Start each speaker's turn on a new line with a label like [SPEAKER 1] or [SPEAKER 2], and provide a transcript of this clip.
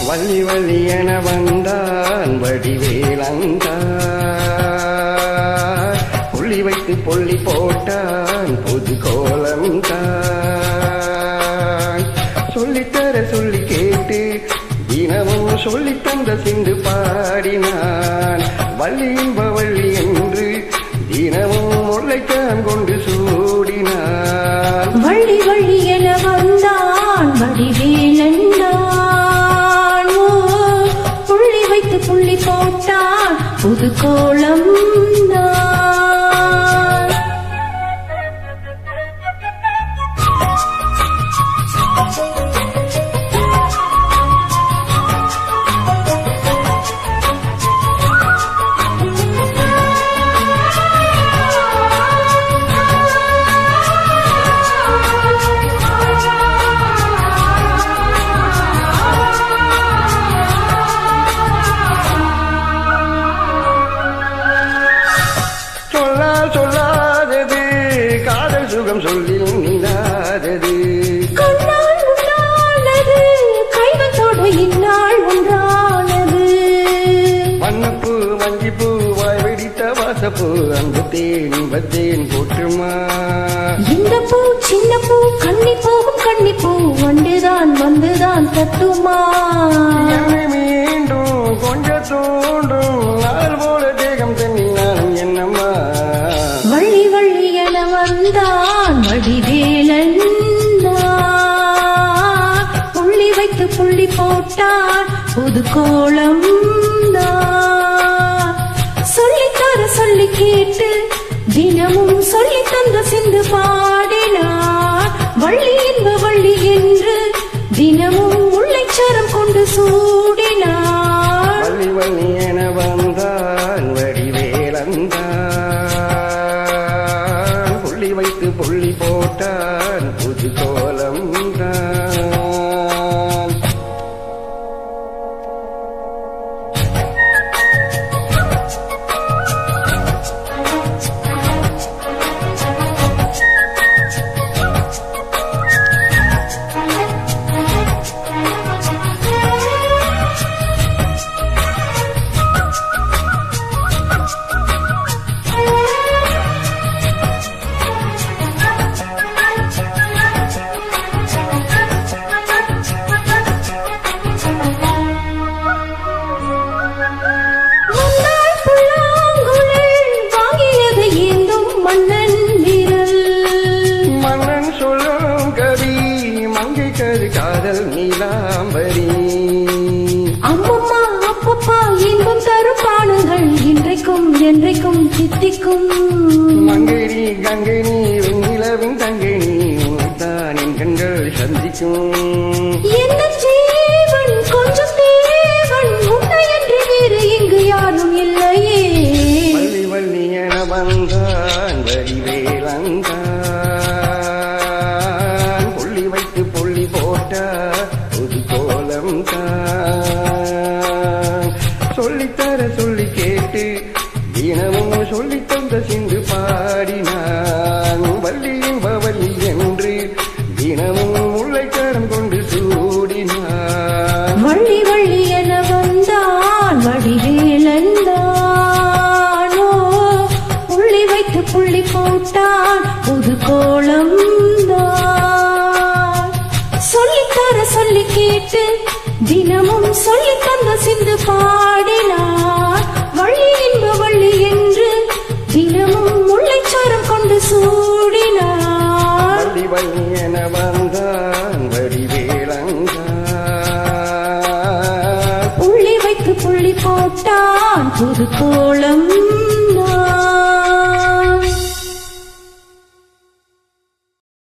[SPEAKER 1] வள்ளி வள்ளி என வந்தான் வடிவேலந்தான், புள்ளி வைத்து பொள்ளி போட்டான் புது கோலம் தான். சொல்லித்தர சொல்லி கேட்டு தினமும் சொல்லி தந்த சிந்து பாடினான். வள்ளி இன்ப வள்ளி என்று தினமும் முல்லைக்கான் கொண்டு சூடினான்.
[SPEAKER 2] வள்ளி வள்ளி என வந்தான் வடிவேலந்தான், புள்ளி வைத்து புள்ளி போட்டான் புது கோலம் தான்.
[SPEAKER 1] சொல்லாதது காதல் சுகம் சொல்லில் நிலாதது,
[SPEAKER 2] கண்ணால் உண்டானது கைவத்தோடு இந்நாள் ஒன்றானது.
[SPEAKER 1] வண்ணப்பூ வஞ்சிப்பூ வாய் வெடித்த வாசப்பூ அந்த தேன் இன்பத்தேன் போற்றுமா.
[SPEAKER 2] இந்த பூ சின்ன பூ கண்ணி போகும் கண்ணிப்பூ வந்துதான் வந்துதான் தட்டுமா.
[SPEAKER 1] என்னை மீண்டும் கொஞ்ச தோன்றும் நாள் போல தேகம் தண்ணினாலும் என்னம்மா.
[SPEAKER 2] வள்ளி வள்ளி என வந்தான் வடிவேலந்தான், புள்ளி வைத்து புள்ளி போட்டான் புது கோலம் தான். சொல்லித்தர சொல்லி கேட்டு தினமும் சொல்லி தந்த சிந்து பாடினார். வள்ளி என்ப வள்ளி என்று தினமும் முல்லைச்சரம் கொண்டு சூடினார்.
[SPEAKER 1] வள்ளி வள்ளி என வந்தான் வடிவேலந்தான், புள்ளி வைத்து புள்ளி போட்டான் புது கோலம் தான். காதல் நீலாம்பரி
[SPEAKER 2] அம்மம்மா அப்பப்பா இன்பம் தரும் பாடங்கள் இன்றைக்கும் என்றைக்கும் தித்திக்கும்.
[SPEAKER 1] மங்கை கங்கை நீ வெண்ணிலவின் தங்கை நீ தான் என் கண்கள் சந்திக்கும்.
[SPEAKER 2] என்ன ஜீவன் கொஞ்சம் தேவன் உன்னை என்று வேறு இங்கு யாரும் இல்லையே.
[SPEAKER 1] வள்ளி வள்ளி என வந்தான் வடிவேலந்தான், புள்ளி வைத்து புள்ளி போட்டா புது கோலம் தான். சொல்லித்தர சொல்லி கேட்டு தினமும் சொல்லி தந்த சிந்து பாடினான். வள்ளி இன்ப வள்ளி என்று தினமும் முல்லைக்கரம் கொண்டு சூடினான்.
[SPEAKER 2] வள்ளி வள்ளி என வந்தான் வடிவேலந்தான், புள்ளி வைத்து புள்ளி போட்டான் புது கோலம் தான். சொல்லித்தர சொல்லி கேட்டு தினமும் சொல்லி தந்த சிந்து பாடினார். வள்ளி இன்ப வள்ளி என்று தினமும் முல்லைச்சாரம் கொண்டு சூடினார்.
[SPEAKER 1] வள்ளி வள்ளி என வந்தான் வடிவேலந்தான்,
[SPEAKER 2] புள்ளி வைத்து புள்ளி போட்டான் புது கோலம்